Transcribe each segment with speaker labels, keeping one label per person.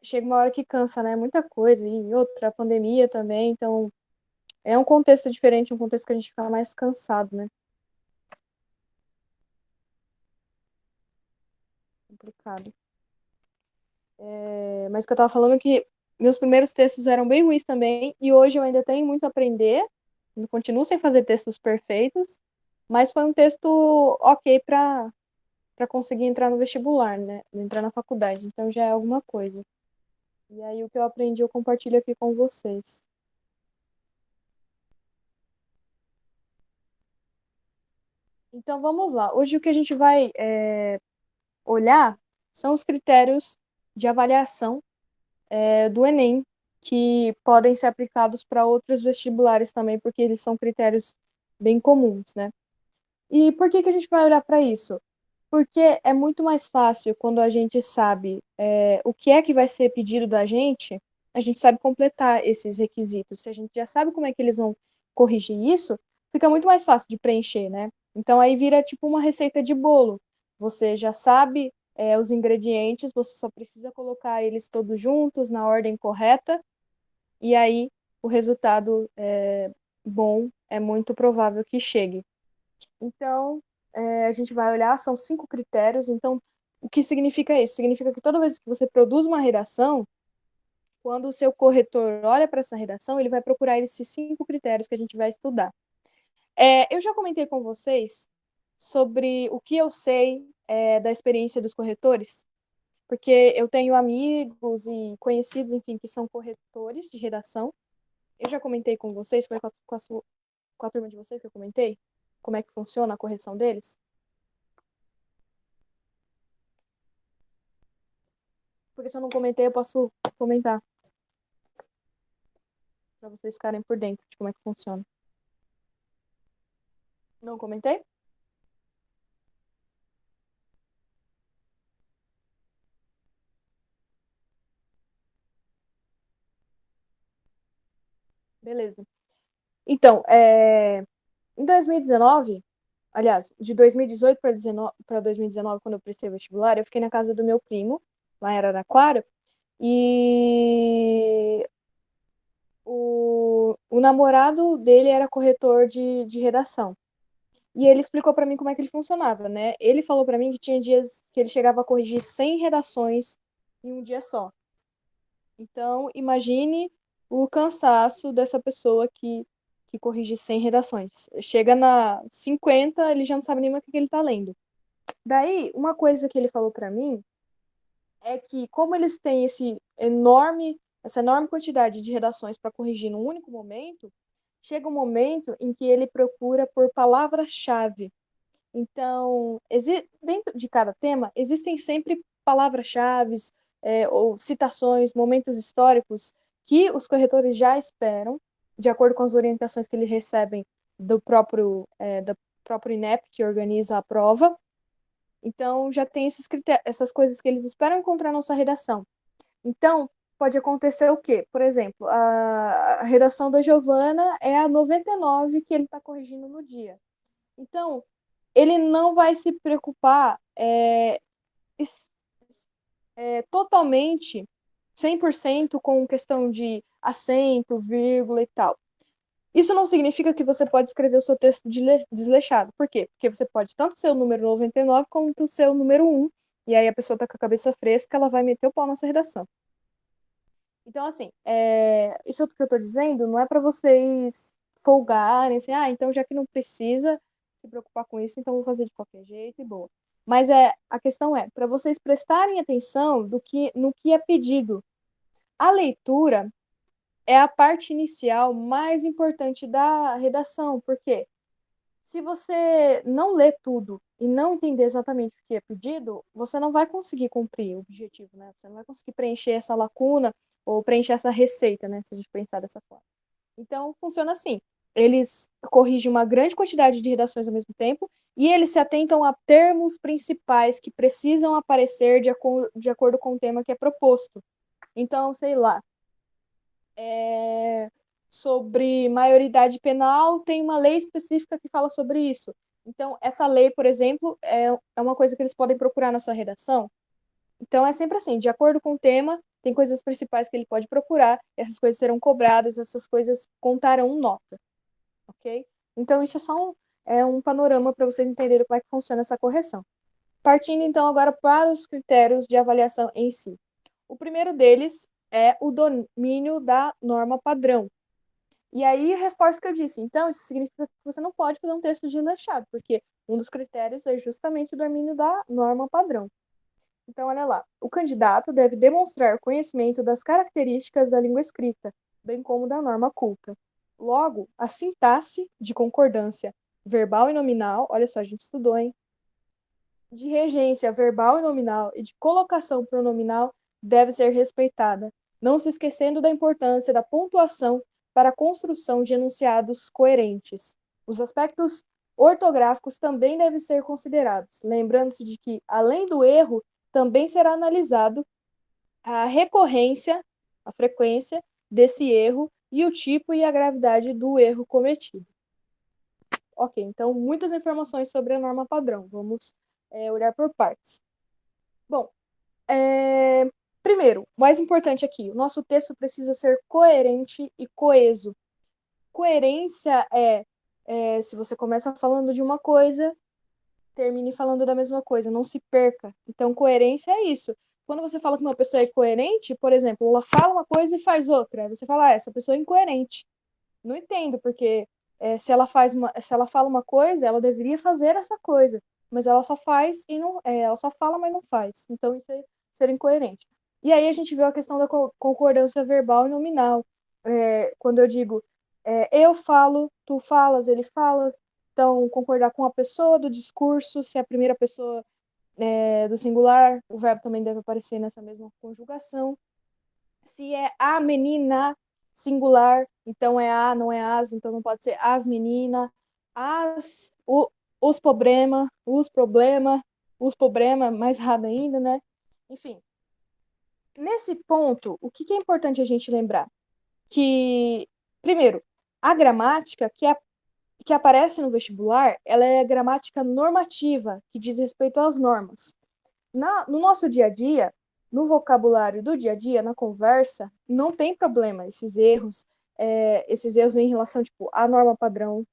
Speaker 1: chega uma hora que cansa, né? Muita coisa, e outra, a pandemia também, então é um contexto diferente, um contexto que a gente fica mais cansado, né? Complicado. Mas o que eu tava falando é que meus primeiros textos eram bem ruins também, e hoje eu ainda tenho muito a aprender, eu continuo sem fazer textos perfeitos, mas foi um texto ok para conseguir entrar no vestibular, né? Entrar na faculdade, então já é alguma coisa. E aí o que eu aprendi eu compartilho aqui com vocês. Então vamos lá. Hoje o que a gente vai olhar são os critérios de avaliação do Enem, que podem ser aplicados para outros vestibulares também, porque eles são critérios bem comuns, né? E por que que a gente vai olhar para isso? Porque é muito mais fácil quando a gente sabe o que é que vai ser pedido da gente, a gente sabe completar esses requisitos. Se a gente já sabe como é que eles vão corrigir isso, fica muito mais fácil de preencher, né? Então aí vira tipo uma receita de bolo. Você já sabe os ingredientes, você só precisa colocar eles todos juntos na ordem correta, e aí o resultado bom é muito provável que chegue. Então, a gente vai olhar, são 5 critérios. Então, o que significa isso? Significa que toda vez que você produz uma redação, quando o seu corretor olha para essa redação, ele vai procurar esses 5 critérios que a gente vai estudar. Eu já comentei com vocês sobre o que eu sei da experiência dos corretores, porque eu tenho amigos e conhecidos, enfim, que são corretores de redação. Eu já comentei com vocês, foi com a turma de vocês que eu comentei, como é que funciona a correção deles. Porque se eu não comentei, eu posso comentar para vocês ficarem por dentro de como é que funciona. Não comentei? Beleza. Então, em 2019, aliás, de 2018 para 2019, quando eu prestei vestibular, eu fiquei na casa do meu primo, lá em Araraquara, e o namorado dele era corretor de redação. E ele explicou para mim como é que ele funcionava, né? Ele falou para mim que tinha dias que ele chegava a corrigir 100 redações em um dia só. Então, imagine o cansaço dessa pessoa que corrige 100 redações. Chega na 50, ele já não sabe nem mais o que ele está lendo. Daí, uma coisa que ele falou para mim é que, como eles têm essa enorme quantidade de redações para corrigir num único momento, chega um momento em que ele procura por palavra-chave. Então, dentro de cada tema, existem sempre palavras-chave, ou citações, momentos históricos que os corretores já esperam, de acordo com as orientações que eles recebem do próprio INEP, que organiza a prova. Então, já tem essas coisas que eles esperam encontrar na sua redação. Então, pode acontecer o quê? Por exemplo, a redação da Giovana é a 99 que ele está corrigindo no dia. Então, ele não vai se preocupar totalmente, 100% com questão de acento, vírgula e tal. Isso não significa que você pode escrever o seu texto desleixado. Por quê? Porque você pode tanto ser o número 99 quanto ser o número 1, e aí a pessoa está com a cabeça fresca, ela vai meter o pau nessa redação. Então, assim, isso que eu estou dizendo não é para vocês folgarem, assim, então já que não precisa se preocupar com isso, então vou fazer de qualquer jeito e boa. Mas a questão é, para vocês prestarem atenção no que é pedido. A leitura é a parte inicial mais importante da redação, porque se você não lê tudo e não entender exatamente o que é pedido, você não vai conseguir cumprir o objetivo, né? Você não vai conseguir preencher essa lacuna ou preencher essa receita, né? Se a gente pensar dessa forma. Então, funciona assim. Eles corrigem uma grande quantidade de redações ao mesmo tempo e eles se atentam a termos principais que precisam aparecer de acordo com o tema que é proposto. Então, sei lá, sobre maioridade penal, tem uma lei específica que fala sobre isso. Então, essa lei, por exemplo, é uma coisa que eles podem procurar na sua redação. Então, é sempre assim, de acordo com o tema, tem coisas principais que ele pode procurar, essas coisas serão cobradas, essas coisas contarão nota, ok? Então, isso é só um panorama para vocês entenderem como é que funciona essa correção. Partindo, então, agora para os critérios de avaliação em si. O primeiro deles é o domínio da norma padrão. E aí, reforço o que eu disse. Então, isso significa que você não pode fazer um texto desleixado, porque um dos critérios é justamente o domínio da norma padrão. Então, olha lá. O candidato deve demonstrar conhecimento das características da língua escrita, bem como da norma culta. Logo, a sintaxe de concordância verbal e nominal, olha só, a gente estudou, hein? De regência verbal e nominal e de colocação pronominal deve ser respeitada, não se esquecendo da importância da pontuação para a construção de enunciados coerentes. Os aspectos ortográficos também devem ser considerados, lembrando-se de que, além do erro, também será analisado a recorrência, a frequência desse erro e o tipo e a gravidade do erro cometido. Ok, então muitas informações sobre a norma padrão. Vamos olhar por partes. Bom, primeiro, o mais importante aqui, o nosso texto precisa ser coerente e coeso. Coerência se você começa falando de uma coisa, termine falando da mesma coisa, não se perca. Então, coerência é isso. Quando você fala que uma pessoa é coerente, por exemplo, ela fala uma coisa e faz outra, aí você fala, essa pessoa é incoerente. Não entendo, porque se ela fala uma coisa, ela deveria fazer essa coisa, mas ela só faz e não, ela só fala, mas não faz. Então isso é ser incoerente. E aí a gente viu a questão da concordância verbal e nominal. Quando eu digo eu falo, tu falas, ele fala, então concordar com a pessoa do discurso, se é a primeira pessoa do singular, o verbo também deve aparecer nessa mesma conjugação. Se é a menina singular, então é a, não é as, então não pode ser as meninas, os problema, mais errado ainda, né? Enfim, nesse ponto, o que é importante a gente lembrar? Que, primeiro, a gramática que aparece no vestibular, ela é a gramática normativa, que diz respeito às normas. No nosso dia a dia, no vocabulário do dia a dia, na conversa, não tem problema esses erros em relação, tipo, à norma padrão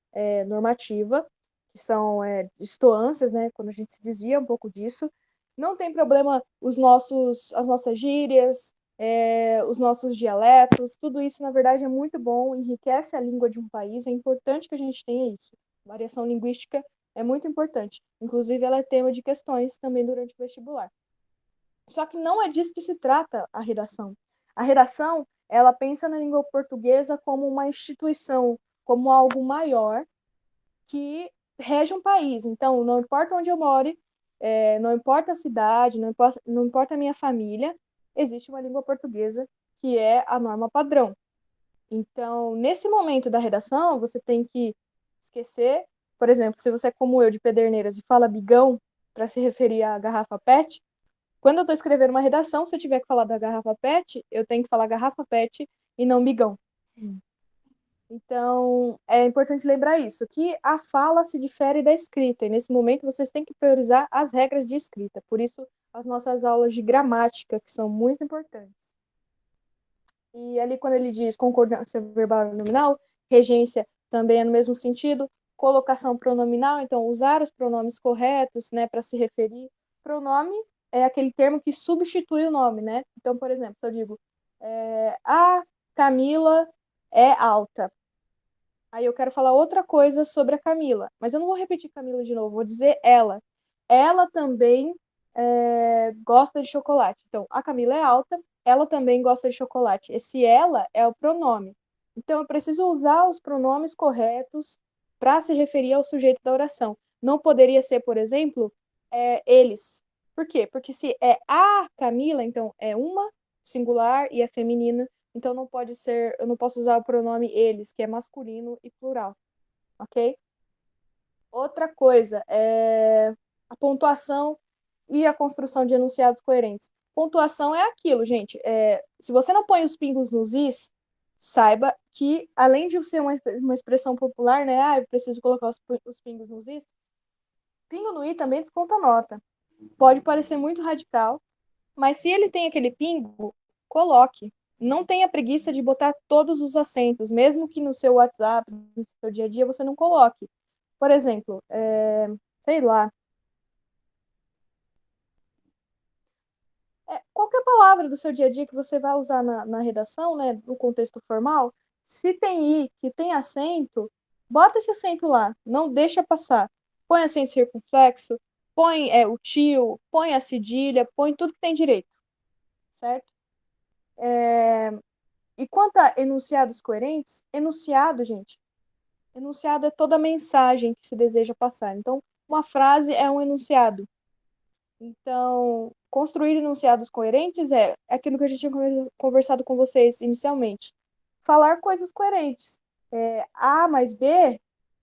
Speaker 1: normativa, que são distoâncias, né, quando a gente se desvia um pouco disso. Não tem problema as nossas gírias, os nossos dialetos, tudo isso, na verdade, é muito bom, enriquece a língua de um país, é importante que a gente tenha isso. Variação linguística é muito importante. Inclusive, ela é tema de questões também durante o vestibular. Só que não é disso que se trata a redação. A redação, ela pensa na língua portuguesa como uma instituição, como algo maior que rege um país. Então, não importa onde eu more, não importa a cidade, não importa a minha família, existe uma língua portuguesa que é a norma padrão. Então, nesse momento da redação, você tem que esquecer, por exemplo, se você é como eu, de Pederneiras, e fala bigão para se referir à garrafa PET, quando eu estou escrevendo uma redação, se eu tiver que falar da garrafa PET, eu tenho que falar garrafa PET e não bigão. Então, é importante lembrar isso, que a fala se difere da escrita, e nesse momento vocês têm que priorizar as regras de escrita. Por isso, as nossas aulas de gramática, que são muito importantes. E ali, quando ele diz concordância verbal e nominal, regência também é no mesmo sentido, colocação pronominal, então usar os pronomes corretos, né, para se referir. Pronome é aquele termo que substitui o nome, né? Então, por exemplo, se eu digo a Camila é alta. Aí eu quero falar outra coisa sobre a Camila, mas eu não vou repetir Camila de novo, vou dizer ela. Ela também gosta de chocolate. Então, a Camila é alta, ela também gosta de chocolate. Esse ela é o pronome. Então, eu preciso usar os pronomes corretos para se referir ao sujeito da oração. Não poderia ser, por exemplo, eles. Por quê? Porque se é a Camila, então é uma singular e é feminina. Então não pode ser, eu não posso usar o pronome eles, que é masculino e plural. Ok? Outra coisa é a pontuação e a construção de enunciados coerentes. Pontuação é aquilo, gente. Se você não põe os pingos nos is, saiba que, além de ser uma expressão popular, né? Eu preciso colocar os pingos nos is, pingo no i também desconta nota. Pode parecer muito radical, mas se ele tem aquele pingo, coloque. Não tenha preguiça de botar todos os acentos, mesmo que no seu WhatsApp, no seu dia a dia, você não coloque. Por exemplo, sei lá, qualquer palavra do seu dia a dia que você vai usar na redação, né, no contexto formal, se tem i, que tem acento, bota esse acento lá, não deixa passar. Põe acento circunflexo, põe o tio, põe a cedilha, põe tudo que tem direito, certo? E quanto a enunciados coerentes, enunciado, gente, enunciado é toda a mensagem que se deseja passar. Então, uma frase é um enunciado. Então, construir enunciados coerentes é aquilo que a gente tinha conversado com vocês inicialmente. Falar coisas coerentes. A mais B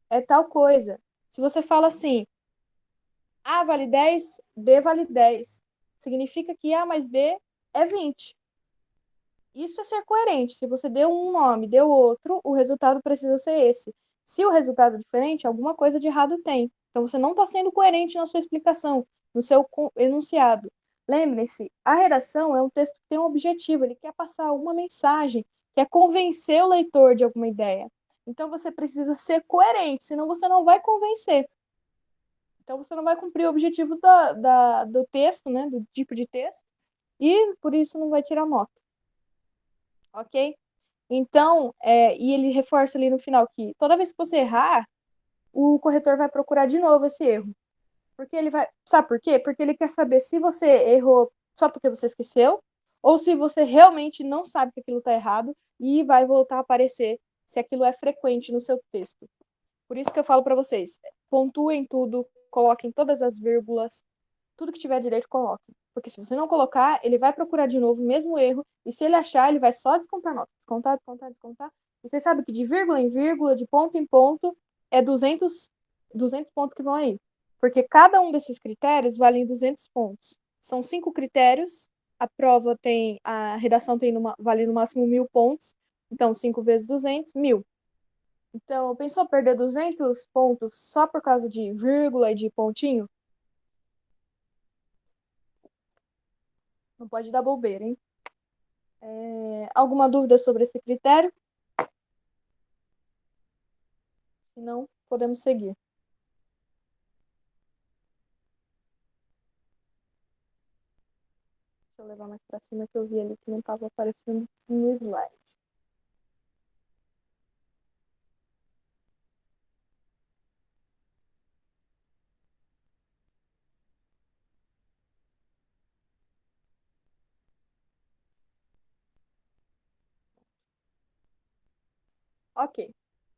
Speaker 1: é tal coisa. Se você fala assim, A vale 10, B vale 10, significa que A mais B é 20. Isso é ser coerente. Se você deu um nome, deu outro, o resultado precisa ser esse. Se o resultado é diferente, alguma coisa de errado tem. Então, você não está sendo coerente na sua explicação, no seu enunciado. Lembrem-se, a redação é um texto que tem um objetivo, ele quer passar uma mensagem, quer convencer o leitor de alguma ideia. Então, você precisa ser coerente, senão você não vai convencer. Então, você não vai cumprir o objetivo do texto, né, do tipo de texto, e por isso não vai tirar nota. Ok? Então, e ele reforça ali no final que toda vez que você errar, o corretor vai procurar de novo esse erro. Porque ele vai. Sabe por quê? Porque ele quer saber se você errou só porque você esqueceu, ou se você realmente não sabe que aquilo está errado e vai voltar a aparecer se aquilo é frequente no seu texto. Por isso que eu falo para vocês: pontuem tudo, coloquem todas as vírgulas, tudo que tiver direito, coloque. Porque se você não colocar, ele vai procurar de novo o mesmo erro, e se ele achar, ele vai só descontar nota. Descontar, descontar, descontar. E vocês sabem que de vírgula em vírgula, de ponto em ponto, é 200 pontos que vão aí. Porque cada um desses critérios vale 200 pontos. São 5 critérios, a redação vale no máximo 1.000 pontos. Então, 5 vezes 200, 1.000. Então, pensou perder 200 pontos só por causa de vírgula e de pontinho? Não pode dar bobeira, hein? Alguma dúvida sobre esse critério? Se não, podemos seguir. Deixa eu levar mais para cima que eu vi ali que não estava aparecendo no slide. Ok.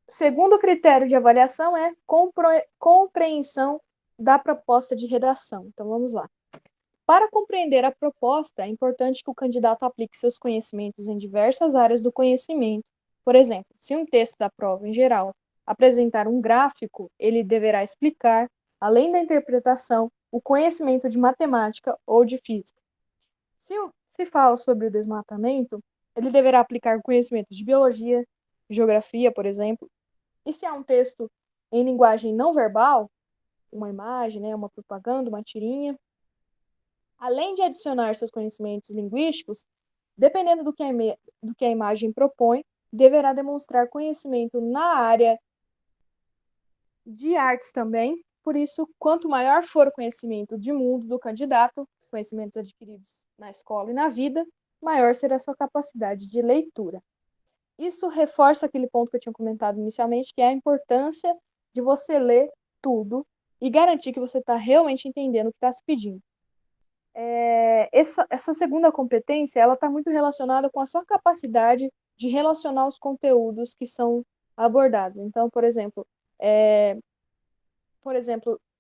Speaker 1: O segundo critério de avaliação é compreensão da proposta de redação. Então, vamos lá. Para compreender a proposta, é importante que o candidato aplique seus conhecimentos em diversas áreas do conhecimento. Por exemplo, se um texto da prova, em geral, apresentar um gráfico, ele deverá explicar, além da interpretação, o conhecimento de matemática ou de física. Se fala sobre o desmatamento, ele deverá aplicar conhecimento de biologia, geografia, por exemplo. E se há um texto em linguagem não verbal, uma imagem, né, uma propaganda, uma tirinha, além de adicionar seus conhecimentos linguísticos, dependendo do que a imagem propõe, deverá demonstrar conhecimento na área de artes também. Por isso, quanto maior for o conhecimento de mundo do candidato, conhecimentos adquiridos na escola e na vida, maior será a sua capacidade de leitura. Isso reforça aquele ponto que eu tinha comentado inicialmente, que é a importância de você ler tudo e garantir que você está realmente entendendo o que está se pedindo. Essa segunda competência, ela está muito relacionada com a sua capacidade de relacionar os conteúdos que são abordados. Então, por exemplo,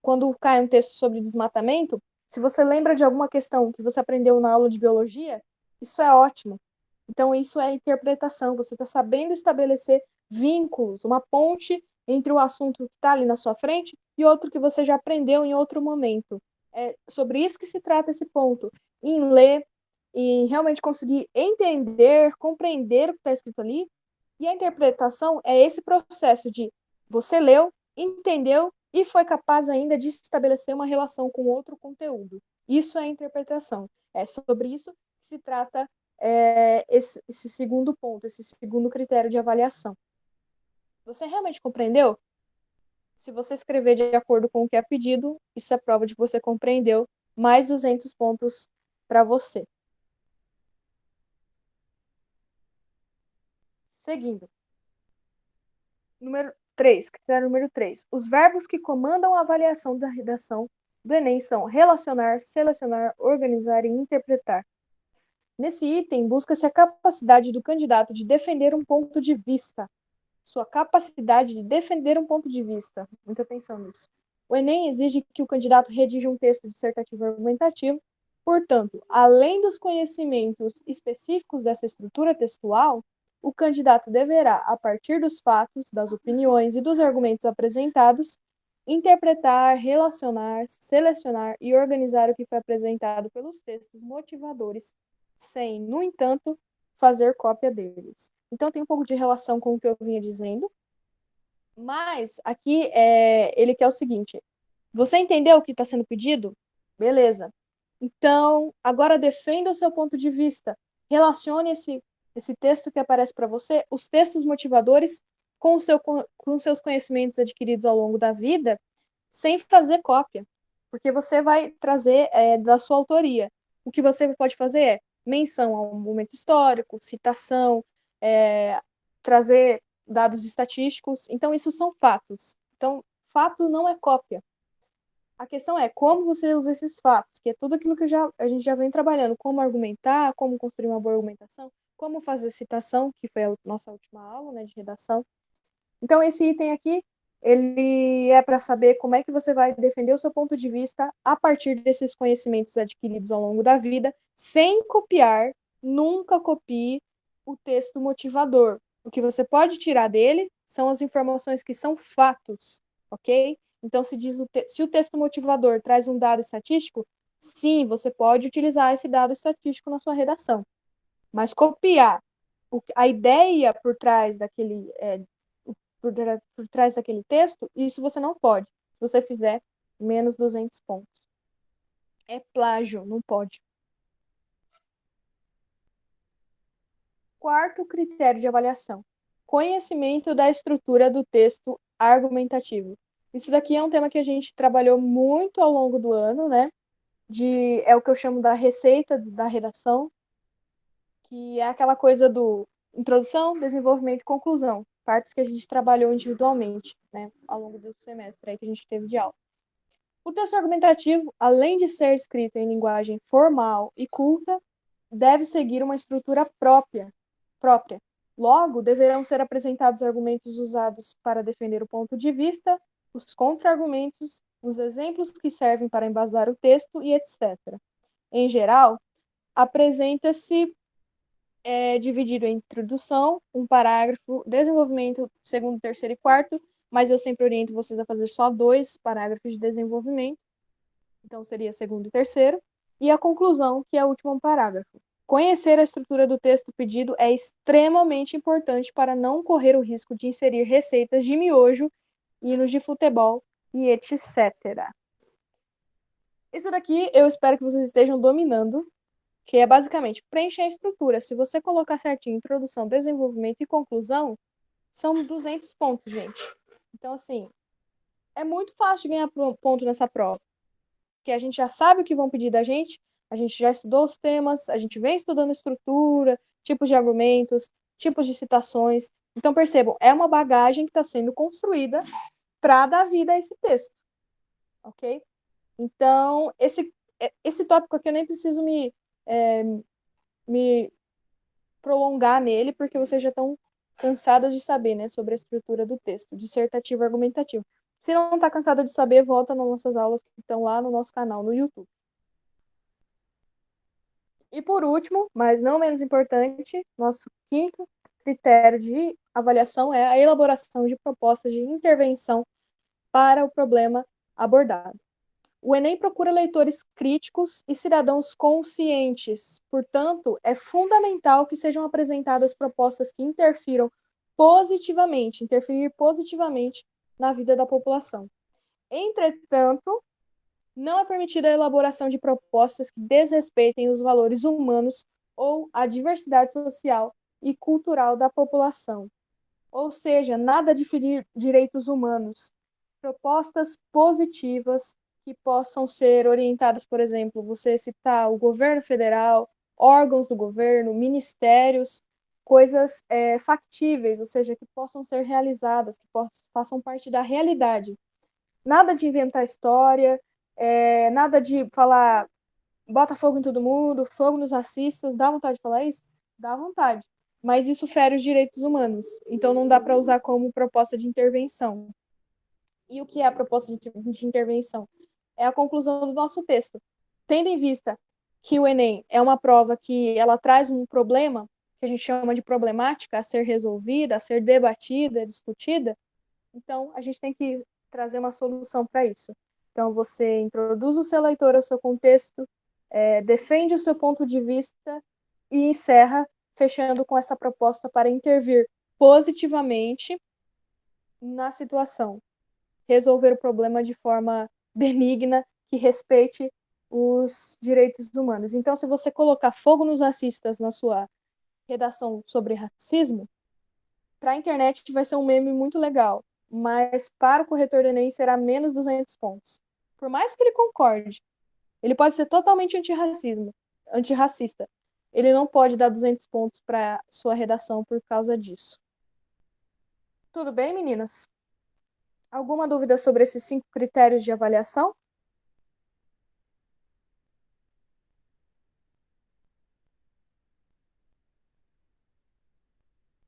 Speaker 1: quando cai um texto sobre desmatamento, se você lembra de alguma questão que você aprendeu na aula de biologia, isso é ótimo. Então, isso é interpretação. Você está sabendo estabelecer vínculos, uma ponte entre o assunto que está ali na sua frente e outro que você já aprendeu em outro momento. É sobre isso que se trata esse ponto. Em ler, e realmente conseguir entender, compreender o que está escrito ali. E a interpretação é esse processo de você leu, entendeu e foi capaz ainda de estabelecer uma relação com outro conteúdo. Isso é interpretação. É sobre isso que se trata esse segundo ponto, esse segundo critério de avaliação. Você realmente compreendeu? Se você escrever de acordo com o que é pedido, isso é prova de que você compreendeu. Mais 200 pontos para você. Seguindo. Critério número 3. Os verbos que comandam a avaliação da redação do Enem são relacionar, selecionar, organizar e interpretar. Nesse item, busca-se a capacidade do candidato de defender um ponto de vista. Sua capacidade de defender um ponto de vista. Muita atenção nisso. O Enem exige que o candidato redija um texto dissertativo argumentativo. Portanto, além dos conhecimentos específicos dessa estrutura textual, o candidato deverá, a partir dos fatos, das opiniões e dos argumentos apresentados, interpretar, relacionar, selecionar e organizar o que foi apresentado pelos textos motivadores, sem, no entanto, fazer cópia deles. Então, tem um pouco de relação com o que eu vinha dizendo, mas aqui ele quer o seguinte: você entendeu o que está sendo pedido? Beleza. Então, agora defenda o seu ponto de vista. Relacione esse texto que aparece para você, os textos motivadores, com seus conhecimentos adquiridos ao longo da vida, sem fazer cópia, porque você vai trazer da sua autoria. O que você pode fazer é menção a um momento histórico, citação, trazer dados estatísticos. Então, isso são fatos. Então, fato não é cópia. A questão é como você usa esses fatos, que é tudo aquilo que a gente já vem trabalhando, como argumentar, como construir uma boa argumentação, como fazer citação, que foi a nossa última aula, né, de redação. Então, esse item aqui, ele é para saber como é que você vai defender o seu ponto de vista a partir desses conhecimentos adquiridos ao longo da vida, sem copiar, nunca copie o texto motivador. O que você pode tirar dele são as informações que são fatos, ok? Então, se o texto motivador traz um dado estatístico, sim, você pode utilizar esse dado estatístico na sua redação. Mas copiar a ideia por trás daquele por trás daquele texto, isso você não pode. Se você fizer, menos 200 pontos. É plágio, não pode. Quarto critério de avaliação: conhecimento da estrutura do texto argumentativo. Isso daqui é um tema que a gente trabalhou muito ao longo do ano, né? É o que eu chamo da receita da redação, que é aquela coisa do introdução, desenvolvimento e conclusão, partes que a gente trabalhou individualmente, né, ao longo do semestre aí que a gente teve de aula. O texto argumentativo, além de ser escrito em linguagem formal e culta, deve seguir uma estrutura própria. Logo, deverão ser apresentados argumentos usados para defender o ponto de vista, os contra-argumentos, os exemplos que servem para embasar o texto e etc. Em geral, apresenta-se dividido em introdução, um parágrafo, desenvolvimento, segundo, terceiro e quarto, mas eu sempre oriento vocês a fazer só 2 parágrafos de desenvolvimento, então seria segundo e terceiro, e a conclusão, que é o último parágrafo. Conhecer a estrutura do texto pedido é extremamente importante para não correr o risco de inserir receitas de miojo, hinos de futebol e etc. Isso daqui eu espero que vocês estejam dominando, que é basicamente preencher a estrutura. Se você colocar certinho introdução, desenvolvimento e conclusão, são 200 pontos, gente. Então, assim, é muito fácil de ganhar ponto nessa prova, porque a gente já sabe o que vão pedir da gente, a gente já estudou os temas, a gente vem estudando estrutura, tipos de argumentos, tipos de citações. Então, percebam, é uma bagagem que está sendo construída para dar vida a esse texto, ok? Então, esse tópico aqui eu nem preciso me prolongar nele, porque vocês já estão cansadas de saber, né, sobre a estrutura do texto, dissertativo e argumentativo. Se não está cansada de saber, volta nas nossas aulas que estão lá no nosso canal no YouTube. E por último, mas não menos importante, nosso quinto critério de avaliação é a elaboração de propostas de intervenção para o problema abordado. O Enem procura leitores críticos e cidadãos conscientes. Portanto, é fundamental que sejam apresentadas propostas que interfirir positivamente na vida da população. Entretanto, não é permitida a elaboração de propostas que desrespeitem os valores humanos ou a diversidade social e cultural da população. Ou seja, nada de ferir direitos humanos. Propostas positivas que possam ser orientadas, por exemplo, você citar o governo federal, órgãos do governo, ministérios, coisas factíveis, ou seja, que possam ser realizadas, que façam parte da realidade. Nada de inventar história, nada de falar bota fogo em todo mundo, fogo nos racistas, dá vontade de falar isso? Dá vontade. Mas isso fere os direitos humanos, então não dá para usar como proposta de intervenção. E o que é a proposta de intervenção? É a conclusão do nosso texto. Tendo em vista que o Enem é uma prova que ela traz um problema, que a gente chama de problemática, a ser resolvida, a ser debatida, discutida, então a gente tem que trazer uma solução para isso. Então você introduz o seu leitor ao seu contexto, defende o seu ponto de vista e encerra fechando com essa proposta para intervir positivamente na situação, resolver o problema de forma benigna, que respeite os direitos humanos. Então, se você colocar fogo nos racistas na sua redação sobre racismo, para a internet vai ser um meme muito legal, mas para o corretor do Enem será menos 200 pontos. Por mais que ele concorde, ele pode ser totalmente antirracista. Ele não pode dar 200 pontos para sua redação por causa disso. Tudo bem, meninas? Alguma dúvida sobre esses 5 critérios de avaliação?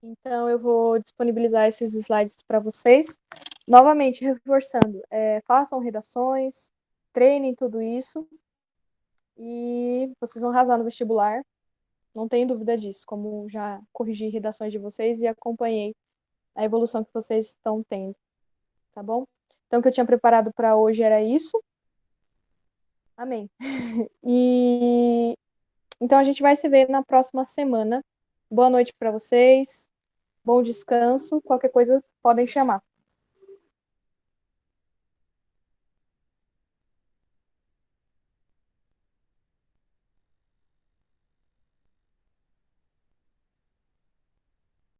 Speaker 1: Então, eu vou disponibilizar esses slides para vocês. Novamente, reforçando, façam redações, treinem tudo isso e vocês vão arrasar no vestibular. Não tenho dúvida disso, como já corrigi redações de vocês e acompanhei a evolução que vocês estão tendo, tá bom? Então, o que eu tinha preparado para hoje era isso. Amém. E então a gente vai se ver na próxima semana. Boa noite para vocês. Bom descanso. Qualquer coisa podem chamar.